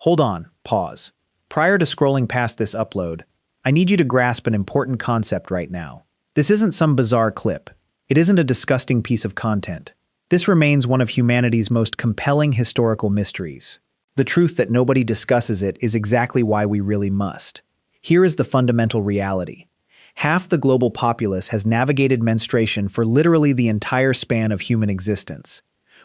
Hold on, pause. Prior to scrolling past this upload, I need you to grasp an important concept right now. This isn't some bizarre clip. It isn't a disgusting piece of content. This remains one of humanity's most compelling historical mysteries. The truth that nobody discusses it is exactly why we really must. Here is the fundamental reality. Half the global populace has navigated menstruation for literally the entire span of human existence.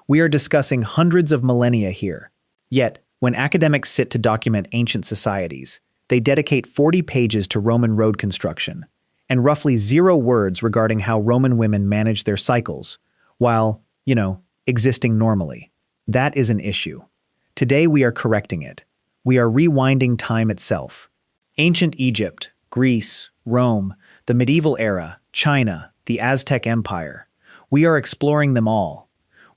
We are discussing hundreds of millennia here. Yet, when academics sit to document ancient societies, they dedicate 40 pages to Roman road construction, and roughly 0 words regarding how Roman women managed their cycles, while, existing normally. That is an issue. Today we are correcting it. We are rewinding time itself. Ancient Egypt, Greece, Rome, the medieval era, China, the Aztec Empire. We are exploring them all.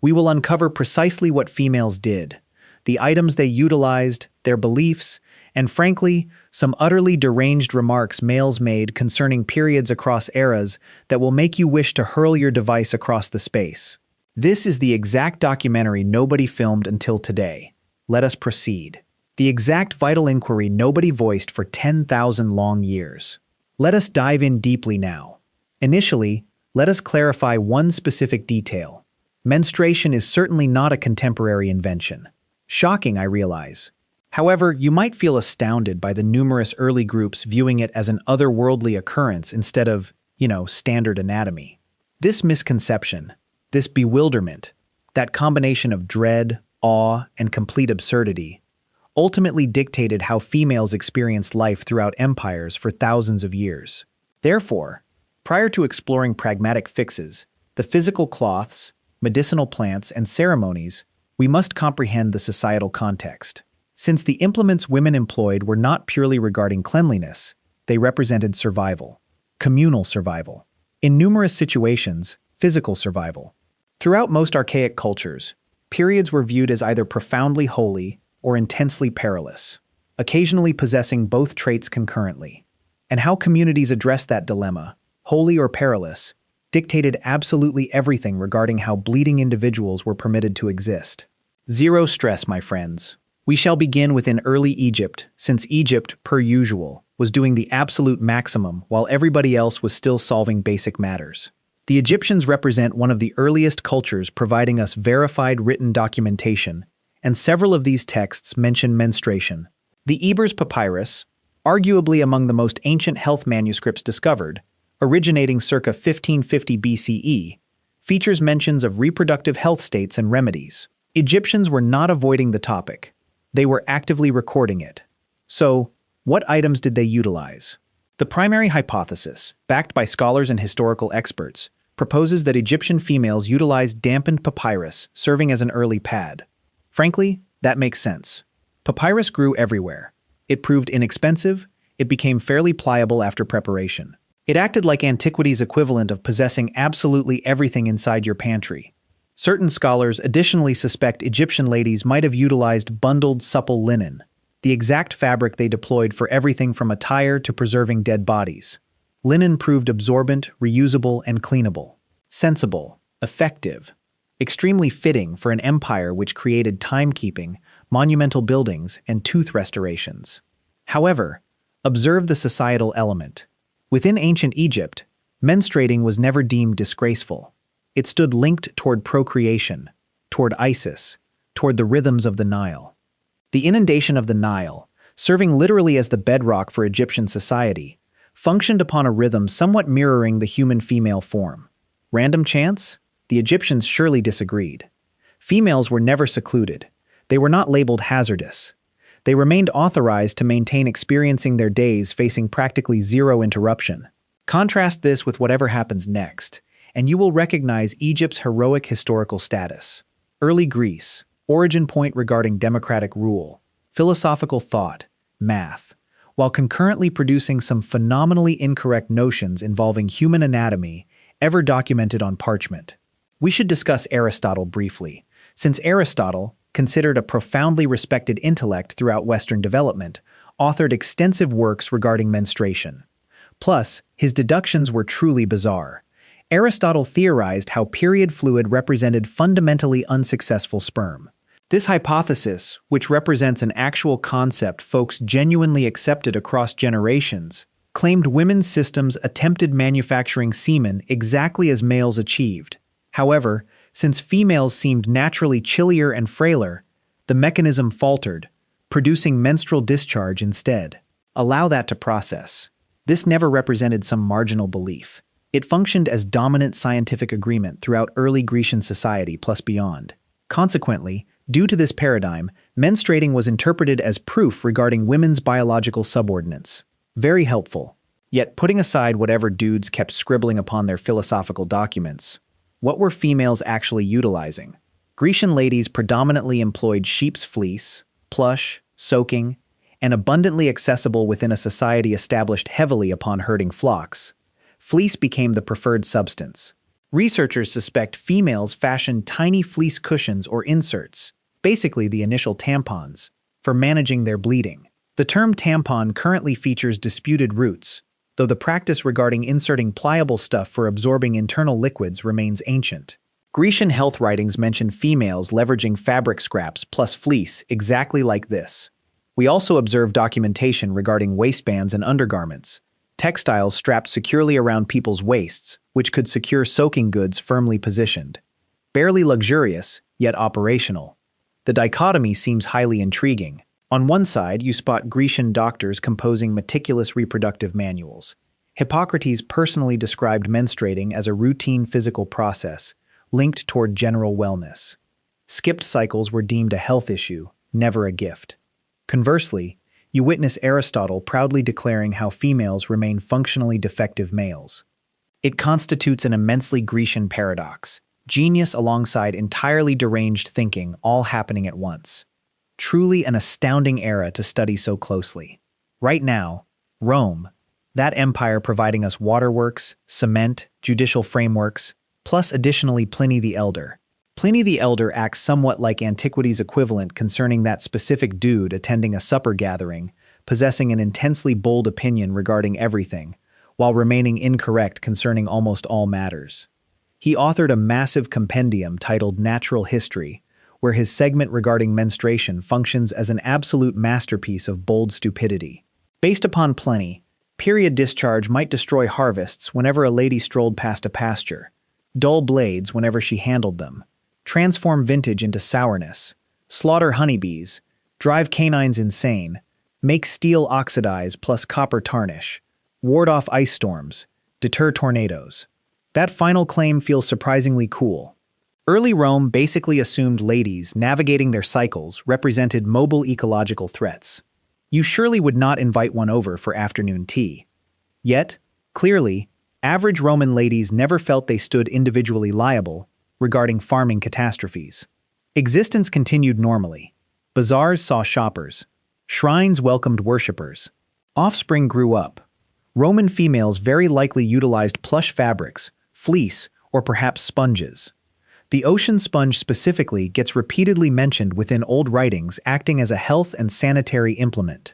We will uncover precisely what females did, the items they utilized, their beliefs, and frankly, some utterly deranged remarks males made concerning periods across eras that will make you wish to hurl your device across the space. This is the exact documentary nobody filmed until today. Let us proceed. The exact vital inquiry nobody voiced for 10,000 long years. Let us dive in deeply now. Initially, let us clarify one specific detail. Menstruation is certainly not a contemporary invention. Shocking, I realize. However, you might feel astounded by the numerous early groups viewing it as an otherworldly occurrence instead of, standard anatomy. This misconception, this bewilderment, that combination of dread, awe, and complete absurdity, ultimately dictated how females experienced life throughout empires for thousands of years. Therefore, prior to exploring pragmatic fixes, the physical cloths, medicinal plants, and ceremonies, we must comprehend the societal context. Since the implements women employed were not purely regarding cleanliness, they represented survival, communal survival. In numerous situations, physical survival. Throughout most archaic cultures, periods were viewed as either profoundly holy or intensely perilous, occasionally possessing both traits concurrently. And how communities addressed that dilemma, holy or perilous, dictated absolutely everything regarding how bleeding individuals were permitted to exist. Zero stress, my friends. We shall begin within early Egypt, since Egypt, per usual, was doing the absolute maximum while everybody else was still solving basic matters. The Egyptians represent one of the earliest cultures providing us verified written documentation, and several of these texts mention menstruation. The Ebers Papyrus, arguably among the most ancient health manuscripts discovered, originating circa 1550 BCE, features mentions of reproductive health states and remedies. Egyptians were not avoiding the topic. They were actively recording it. So, what items did they utilize? The primary hypothesis, backed by scholars and historical experts, proposes that Egyptian females utilized dampened papyrus, serving as an early pad. Frankly, that makes sense. Papyrus grew everywhere. It proved inexpensive, it became fairly pliable after preparation. It acted like antiquity's equivalent of possessing absolutely everything inside your pantry. Certain scholars additionally suspect Egyptian ladies might have utilized bundled supple linen, the exact fabric they deployed for everything from attire to preserving dead bodies. Linen proved absorbent, reusable, and cleanable. Sensible, effective, extremely fitting for an empire which created timekeeping, monumental buildings, and tooth restorations. However, observe the societal element. Within ancient Egypt, menstruating was never deemed disgraceful. It stood linked toward procreation, toward Isis, toward the rhythms of the Nile. The inundation of the Nile, serving literally as the bedrock for Egyptian society, functioned upon a rhythm somewhat mirroring the human female form. Random chance? The Egyptians surely disagreed. Females were never secluded. They were not labeled hazardous. They remained authorized to maintain experiencing their days facing practically zero interruption. Contrast this with whatever happens next, and you will recognize Egypt's heroic historical status. Early Greece, origin point regarding democratic rule, philosophical thought, math, while concurrently producing some phenomenally incorrect notions involving human anatomy ever documented on parchment. We should discuss Aristotle briefly, since Aristotle, considered a profoundly respected intellect throughout Western development, authored extensive works regarding menstruation. Plus, his deductions were truly bizarre. Aristotle theorized how period fluid represented fundamentally unsuccessful sperm. This hypothesis, which represents an actual concept folks genuinely accepted across generations, claimed women's systems attempted manufacturing semen exactly as males achieved. However, since females seemed naturally chillier and frailer, the mechanism faltered, producing menstrual discharge instead. Allow that to process. This never represented some marginal belief. It functioned as dominant scientific agreement throughout early Grecian society plus beyond. Consequently, due to this paradigm, menstruating was interpreted as proof regarding women's biological subordinates. Very helpful. Yet, putting aside whatever dudes kept scribbling upon their philosophical documents, what were females actually utilizing? Grecian ladies predominantly employed sheep's fleece, plush, soaking, and abundantly accessible within a society established heavily upon herding flocks. Fleece became the preferred substance. Researchers suspect females fashioned tiny fleece cushions or inserts, basically the initial tampons, for managing their bleeding. The term tampon currently features disputed roots, though the practice regarding inserting pliable stuff for absorbing internal liquids remains ancient. Grecian health writings mention females leveraging fabric scraps plus fleece exactly like this. We also observe documentation regarding waistbands and undergarments, textiles strapped securely around people's waists, which could secure soaking goods firmly positioned. Barely luxurious, yet operational. The dichotomy seems highly intriguing. On one side, you spot Grecian doctors composing meticulous reproductive manuals. Hippocrates personally described menstruating as a routine physical process, linked toward general wellness. Skipped cycles were deemed a health issue, never a gift. Conversely, you witness Aristotle proudly declaring how females remain functionally defective males. It constitutes an immensely Grecian paradox, genius alongside entirely deranged thinking all happening at once. Truly an astounding era to study so closely. Right now, Rome, that empire providing us waterworks, cement, judicial frameworks, plus additionally Pliny the Elder. Pliny the Elder acts somewhat like antiquity's equivalent concerning that specific dude attending a supper gathering, possessing an intensely bold opinion regarding everything, while remaining incorrect concerning almost all matters. He authored a massive compendium titled Natural History, where his segment regarding menstruation functions as an absolute masterpiece of bold stupidity. Based upon Pliny, period discharge might destroy harvests whenever a lady strolled past a pasture, dull blades whenever she handled them, transform vintage into sourness, slaughter honeybees, drive canines insane, make steel oxidize plus copper tarnish, ward off ice storms, deter tornadoes. That final claim feels surprisingly cool. Early Rome basically assumed ladies navigating their cycles represented mobile ecological threats. You surely would not invite one over for afternoon tea. Yet, clearly, average Roman ladies never felt they stood individually liable regarding farming catastrophes. Existence continued normally. Bazaars saw shoppers. Shrines welcomed worshippers. Offspring grew up. Roman females very likely utilized plush fabrics, fleece, or perhaps sponges. The ocean sponge specifically gets repeatedly mentioned within old writings, acting as a health and sanitary implement.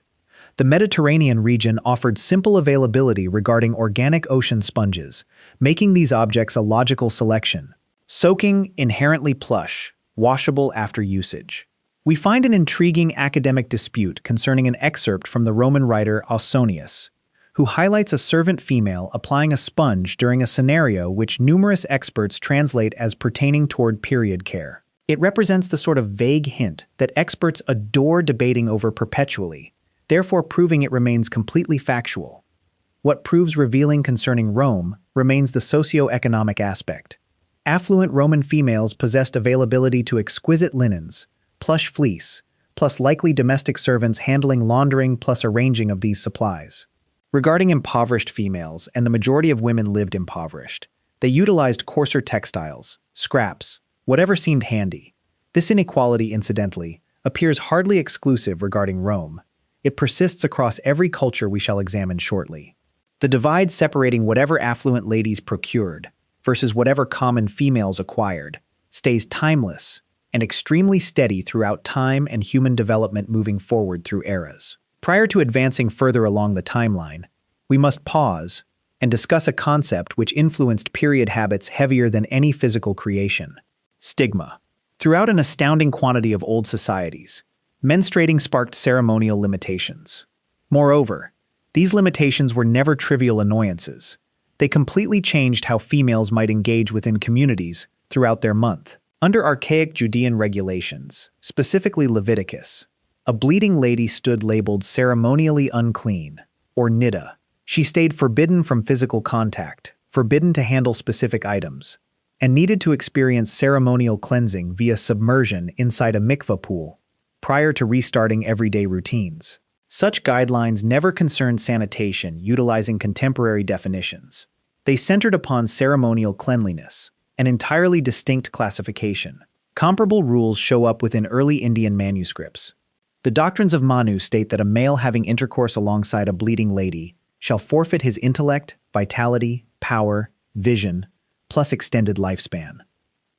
The Mediterranean region offered simple availability regarding organic ocean sponges, making these objects a logical selection. Soaking, inherently plush, washable after usage. We find an intriguing academic dispute concerning an excerpt from the Roman writer Ausonius, who highlights a servant female applying a sponge during a scenario which numerous experts translate as pertaining toward period care. It represents the sort of vague hint that experts adore debating over perpetually, therefore proving it remains completely factual. What proves revealing concerning Rome remains the socio-economic aspect. Affluent Roman females possessed availability to exquisite linens, plush fleece, plus likely domestic servants handling laundering plus arranging of these supplies. Regarding impoverished females, and the majority of women lived impoverished, they utilized coarser textiles, scraps, whatever seemed handy. This inequality, incidentally, appears hardly exclusive regarding Rome. It persists across every culture we shall examine shortly. The divide separating whatever affluent ladies procured versus whatever common females acquired stays timeless and extremely steady throughout time and human development moving forward through eras. Prior to advancing further along the timeline, we must pause and discuss a concept which influenced period habits heavier than any physical creation: stigma. Throughout an astounding quantity of old societies, menstruating sparked ceremonial limitations. Moreover, these limitations were never trivial annoyances. They completely changed how females might engage within communities throughout their month. Under archaic Judean regulations, specifically Leviticus, a bleeding lady stood labeled ceremonially unclean, or niddah. She stayed forbidden from physical contact, forbidden to handle specific items, and needed to experience ceremonial cleansing via submersion inside a mikveh pool prior to restarting everyday routines. Such guidelines never concerned sanitation utilizing contemporary definitions. They centered upon ceremonial cleanliness, an entirely distinct classification. Comparable rules show up within early Indian manuscripts. The doctrines of Manu state that a male having intercourse alongside a bleeding lady shall forfeit his intellect, vitality, power, vision, plus extended lifespan.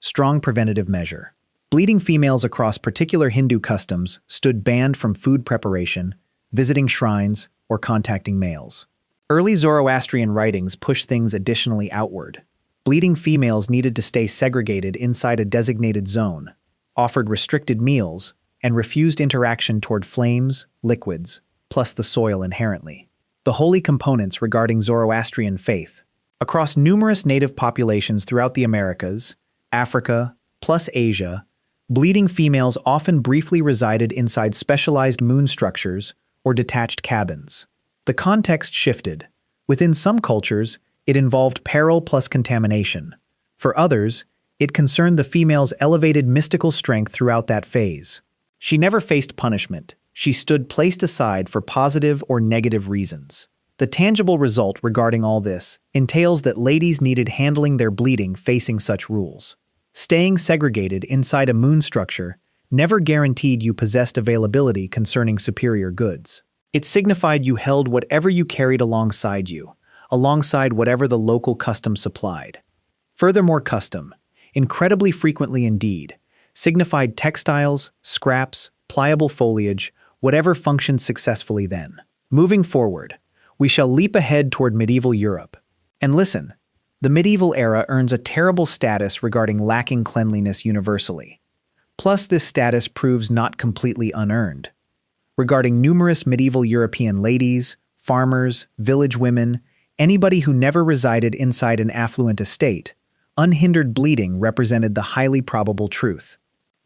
Strong preventative measure. Bleeding females across particular Hindu customs stood banned from food preparation, visiting shrines, or contacting males. Early Zoroastrian writings push things additionally outward. Bleeding females needed to stay segregated inside a designated zone, offered restricted meals, and refused interaction toward flames, liquids, plus the soil inherently. The holy components regarding Zoroastrian faith. Across numerous native populations throughout the Americas, Africa, plus Asia, bleeding females often briefly resided inside specialized moon structures or detached cabins. The context shifted. Within some cultures, it involved peril plus contamination. For others, it concerned the female's elevated mystical strength throughout that phase. She never faced punishment. She stood placed aside for positive or negative reasons. The tangible result regarding all this entails that ladies needed handling their bleeding facing such rules. Staying segregated inside a moon structure never guaranteed you possessed availability concerning superior goods. It signified you held whatever you carried alongside you, alongside whatever the local custom supplied. Furthermore, custom, incredibly frequently indeed, signified textiles, scraps, pliable foliage, whatever functioned successfully then. Moving forward, we shall leap ahead toward medieval Europe. And listen, the medieval era earns a terrible status regarding lacking cleanliness universally. Plus, this status proves not completely unearned. Regarding numerous medieval European ladies, farmers, village women, anybody who never resided inside an affluent estate, unhindered bleeding represented the highly probable truth.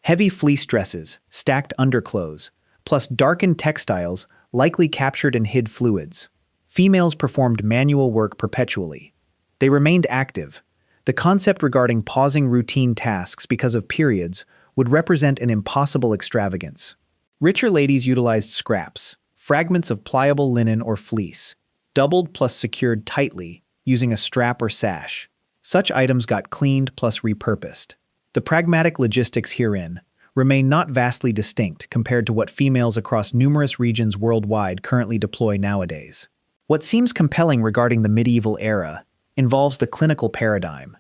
Heavy fleece dresses, stacked underclothes, plus darkened textiles likely captured and hid fluids. Females performed manual work perpetually. They remained active. The concept regarding pausing routine tasks because of periods would represent an impossible extravagance. Richer ladies utilized scraps, fragments of pliable linen or fleece, doubled plus secured tightly using a strap or sash. Such items got cleaned plus repurposed. The pragmatic logistics herein remain not vastly distinct compared to what females across numerous regions worldwide currently deploy nowadays. What seems compelling regarding the medieval era involves the clinical paradigm.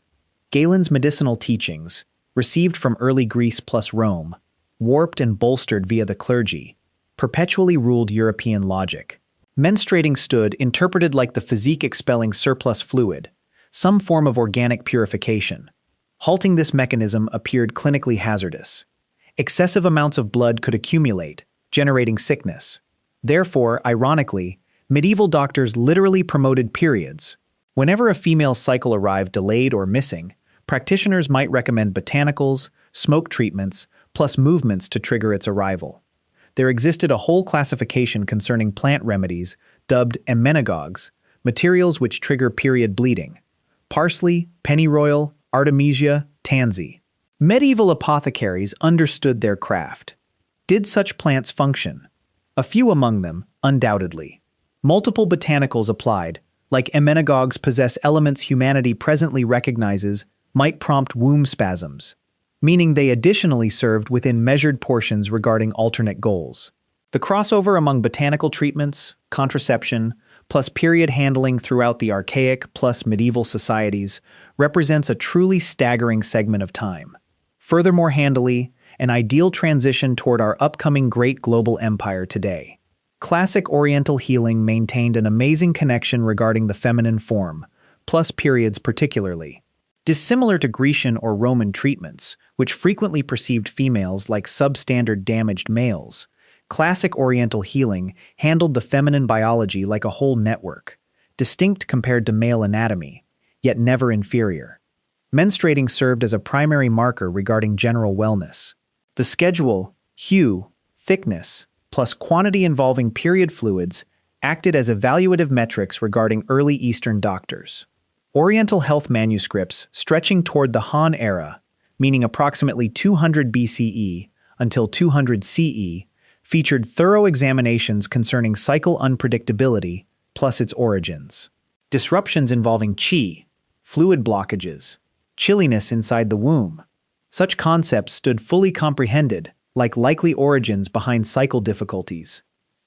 Galen's medicinal teachings, received from early Greece plus Rome, warped and bolstered via the clergy, perpetually ruled European logic. Menstruating stood interpreted like the physique-expelling surplus fluid, some form of organic purification. Halting this mechanism appeared clinically hazardous. Excessive amounts of blood could accumulate, generating sickness. Therefore, ironically, medieval doctors literally promoted periods. Whenever a female cycle arrived delayed or missing, practitioners might recommend botanicals, smoke treatments, plus movements to trigger its arrival. There existed a whole classification concerning plant remedies, dubbed emmenagogues, materials which trigger period bleeding. Parsley, pennyroyal, artemisia, tansy. Medieval apothecaries understood their craft. Did such plants function? A few among them, undoubtedly. Multiple botanicals applied, like emmenagogues possess elements humanity presently recognizes might prompt womb spasms, meaning they additionally served within measured portions regarding alternate goals. The crossover among botanical treatments, contraception, plus period handling throughout the archaic plus medieval societies represents a truly staggering segment of time. Furthermore handily, an ideal transition toward our upcoming great global empire today. Classic Oriental healing maintained an amazing connection regarding the feminine form, plus periods particularly. Dissimilar to Grecian or Roman treatments, which frequently perceived females like substandard damaged males, classic Oriental healing handled the feminine biology like a whole network, distinct compared to male anatomy, yet never inferior. Menstruating served as a primary marker regarding general wellness. The schedule, hue, thickness, plus quantity involving period fluids acted as evaluative metrics regarding early Eastern doctors. Oriental health manuscripts stretching toward the Han era, meaning approximately 200 BCE until 200 CE, featured thorough examinations concerning cycle unpredictability plus its origins. Disruptions involving qi, fluid blockages, chilliness inside the womb. Such concepts stood fully comprehended, like likely origins behind cycle difficulties.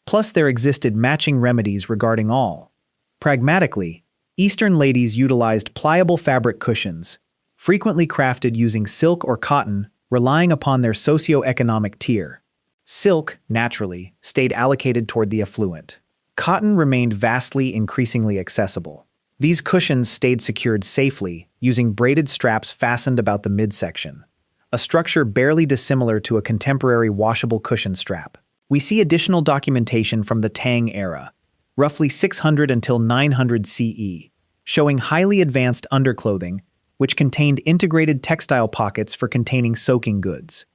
Plus there existed matching remedies regarding all. Pragmatically, Eastern ladies utilized pliable fabric cushions, frequently crafted using silk or cotton, relying upon their socio-economic tier. Silk, naturally, stayed allocated toward the affluent. Cotton remained vastly increasingly accessible. These cushions stayed secured safely, using braided straps fastened about the midsection, a structure barely dissimilar to a contemporary washable cushion strap. We see additional documentation from the Tang era, roughly 600 until 900 CE, showing highly advanced underclothing, which contained integrated textile pockets for containing soaking goods.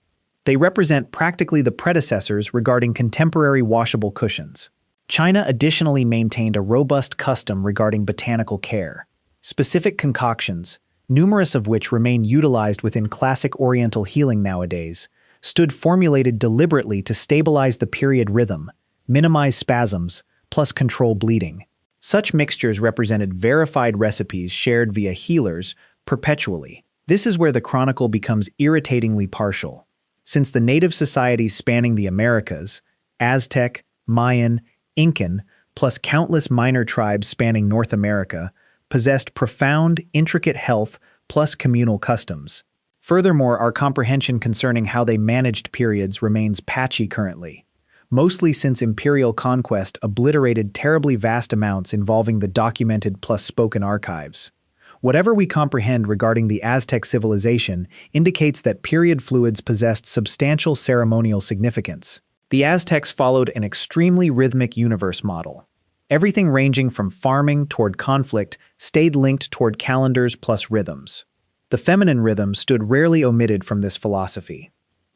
They represent practically the predecessors regarding contemporary washable cushions. China additionally maintained a robust custom regarding botanical care. Specific concoctions, numerous of which remain utilized within classic Oriental healing nowadays, stood formulated deliberately to stabilize the period rhythm, minimize spasms, plus control bleeding. Such mixtures represented verified recipes shared via healers perpetually. This is where the chronicle becomes irritatingly partial. Since the native societies spanning the Americas, Aztec, Mayan, Incan, plus countless minor tribes spanning North America, possessed profound, intricate health plus communal customs. Furthermore, our comprehension concerning how they managed periods remains patchy currently, mostly since imperial conquest obliterated terribly vast amounts involving the documented plus spoken archives. Whatever we comprehend regarding the Aztec civilization indicates that period fluids possessed substantial ceremonial significance. The Aztecs followed an extremely rhythmic universe model. Everything ranging from farming toward conflict stayed linked toward calendars plus rhythms. The feminine rhythm stood rarely omitted from this philosophy.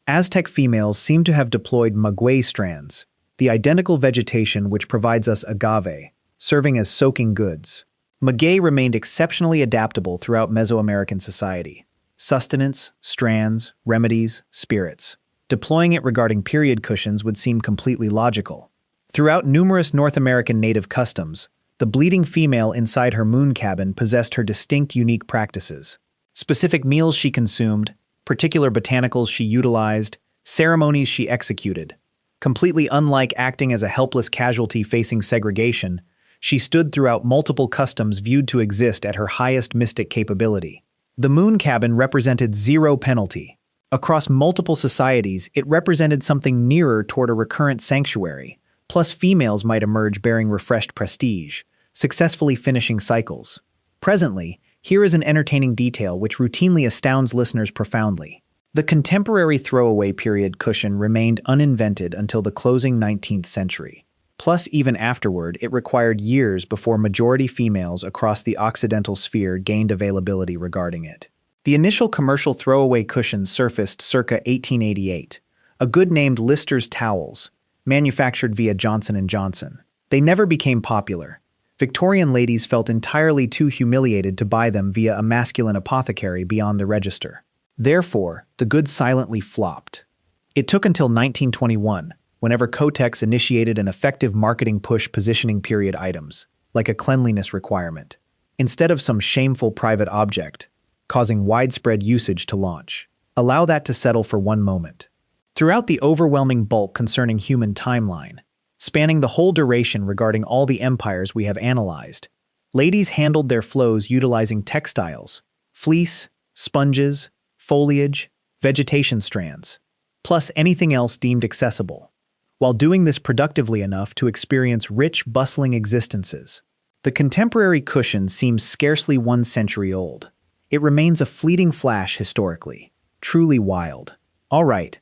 Aztec females seem to have deployed maguey strands, the identical vegetation which provides us agave, serving as soaking goods. Maguey remained exceptionally adaptable throughout Mesoamerican society. Sustenance, strands, remedies, spirits. Deploying it regarding period cushions would seem completely logical. Throughout numerous North American native customs, the bleeding female inside her moon cabin possessed her distinct unique practices. Specific meals she consumed, particular botanicals she utilized, ceremonies she executed. Completely unlike acting as a helpless casualty facing segregation, she stood throughout multiple customs viewed to exist at her highest mystic capability. The moon cabin represented zero penalty. Across multiple societies, it represented something nearer toward a recurrent sanctuary, plus females might emerge bearing refreshed prestige, successfully finishing cycles. Presently, here is an entertaining detail which routinely astounds listeners profoundly. The contemporary throwaway period cushion remained uninvented until the closing 19th century. Plus, even afterward, it required years before majority females across the Occidental sphere gained availability regarding it. The initial commercial throwaway cushions surfaced circa 1888, a good named Lister's towels, manufactured via Johnson & Johnson. They never became popular. Victorian ladies felt entirely too humiliated to buy them via a masculine apothecary beyond the register. Therefore, the goods silently flopped. It took until 1921, whenever Kotex initiated an effective marketing push positioning period items, like a cleanliness requirement, instead of some shameful private object, causing widespread usage to launch. Allow that to settle for one moment. Throughout the overwhelming bulk concerning human timeline, spanning the whole duration regarding all the empires we have analyzed, ladies handled their flows utilizing textiles, fleece, sponges, foliage, vegetation strands, plus anything else deemed accessible, while doing this productively enough to experience rich, bustling existences. The contemporary cushion seems scarcely 1 century old. It remains a fleeting flash historically. Truly wild. All right.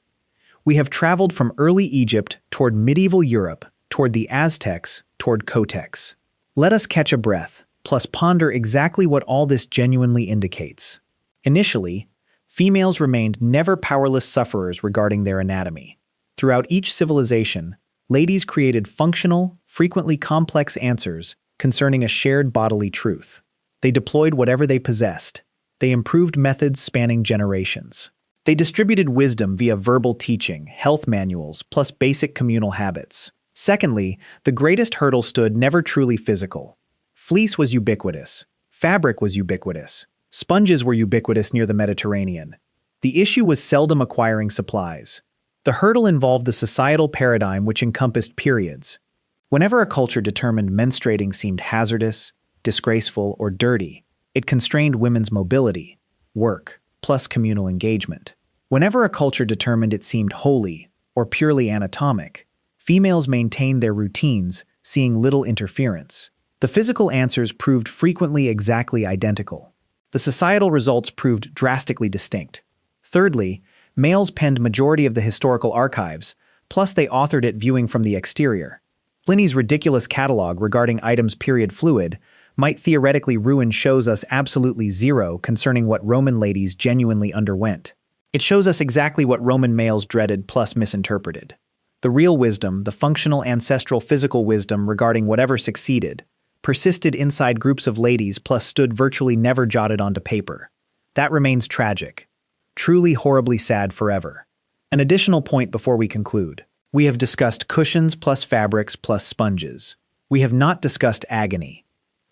We have traveled from early Egypt toward medieval Europe, toward the Aztecs, toward Kotex. Let us catch a breath, plus ponder exactly what all this genuinely indicates. Initially, females remained never powerless sufferers regarding their anatomy. Throughout each civilization, ladies created functional, frequently complex answers concerning a shared bodily truth. They deployed whatever they possessed. They improved methods spanning generations. They distributed wisdom via verbal teaching, health manuals, plus basic communal habits. Secondly, the greatest hurdle stood never truly physical. Fleece was ubiquitous. Fabric was ubiquitous. Sponges were ubiquitous near the Mediterranean. The issue was seldom acquiring supplies. The hurdle involved the societal paradigm which encompassed periods. Whenever a culture determined menstruating seemed hazardous, disgraceful, or dirty, it constrained women's mobility, work, plus communal engagement. Whenever a culture determined it seemed holy or purely anatomic, females maintained their routines, seeing little interference. The physical answers proved frequently exactly identical. The societal results proved drastically distinct. Thirdly, males penned majority of the historical archives, plus they authored it viewing from the exterior. Pliny's ridiculous catalog regarding items period fluid might theoretically ruin shows us absolutely zero concerning what Roman ladies genuinely underwent. It shows us exactly what Roman males dreaded plus misinterpreted. The real wisdom, the functional ancestral physical wisdom regarding whatever succeeded, persisted inside groups of ladies plus stood virtually never jotted onto paper. That remains tragic. Truly horribly sad forever. An additional point before we conclude. We have discussed cushions plus fabrics plus sponges. We have not discussed agony.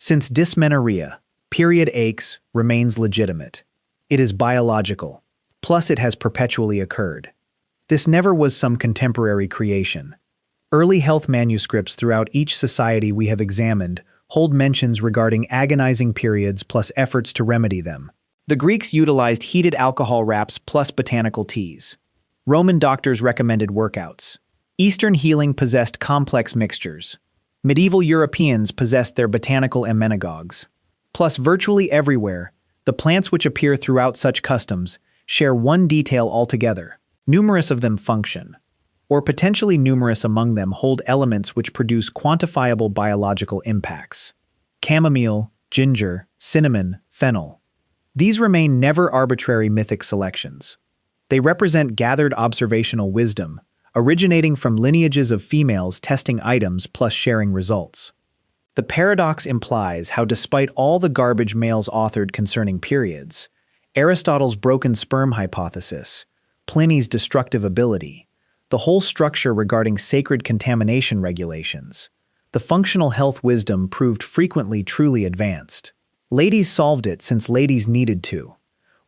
Since dysmenorrhea, period aches, remains legitimate. It is biological. Plus it has perpetually occurred. This never was some contemporary creation. Early health manuscripts throughout each society we have examined hold mentions regarding agonizing periods plus efforts to remedy them. The Greeks utilized heated alcohol wraps plus botanical teas. Roman doctors recommended workouts. Eastern healing possessed complex mixtures. Medieval Europeans possessed their botanical emmenagogues. Plus, virtually everywhere, the plants which appear throughout such customs share one detail altogether. Numerous of them function, or potentially numerous among them hold elements which produce quantifiable biological impacts. Chamomile, ginger, cinnamon, fennel. These remain never arbitrary mythic selections. They represent gathered observational wisdom, originating from lineages of females testing items plus sharing results. The paradox implies how despite all the garbage males authored concerning periods, Aristotle's broken sperm hypothesis, Pliny's destructive ability, the whole structure regarding sacred contamination regulations, the functional health wisdom proved frequently truly advanced. Ladies solved it since ladies needed to.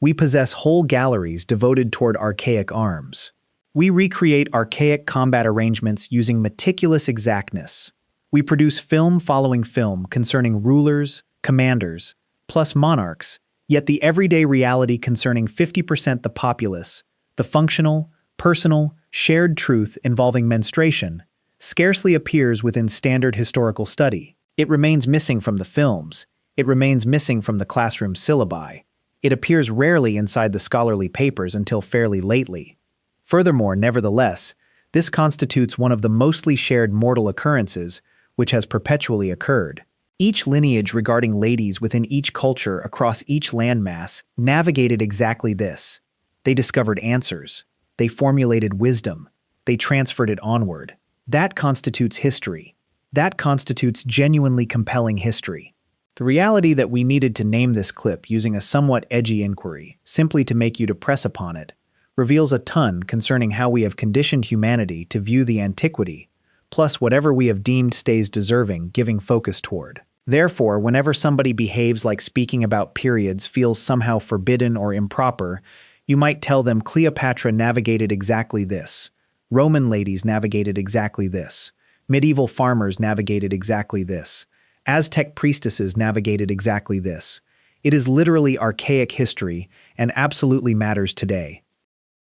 We possess whole galleries devoted toward archaic arms. We recreate archaic combat arrangements using meticulous exactness. We produce film following film concerning rulers, commanders, plus monarchs, yet the everyday reality concerning 50% the populace, the functional, personal, shared truth involving menstruation, scarcely appears within standard historical study. It remains missing from the films. It remains missing from the classroom syllabi. It appears rarely inside the scholarly papers until fairly lately. Furthermore, nevertheless, this constitutes one of the mostly shared mortal occurrences which has perpetually occurred. Each lineage regarding ladies within each culture across each landmass navigated exactly this. They discovered answers. They formulated wisdom. They transferred it onward. That constitutes history. That constitutes genuinely compelling history. The reality that we needed to name this clip using a somewhat edgy inquiry, simply to make you to press upon it, reveals a ton concerning how we have conditioned humanity to view the antiquity, plus whatever we have deemed stays deserving, giving focus toward. Therefore, whenever somebody behaves like speaking about periods feels somehow forbidden or improper, you might tell them Cleopatra navigated exactly this. Roman ladies navigated exactly this. Medieval farmers navigated exactly this. Aztec priestesses navigated exactly this. It is literally archaic history and absolutely matters today.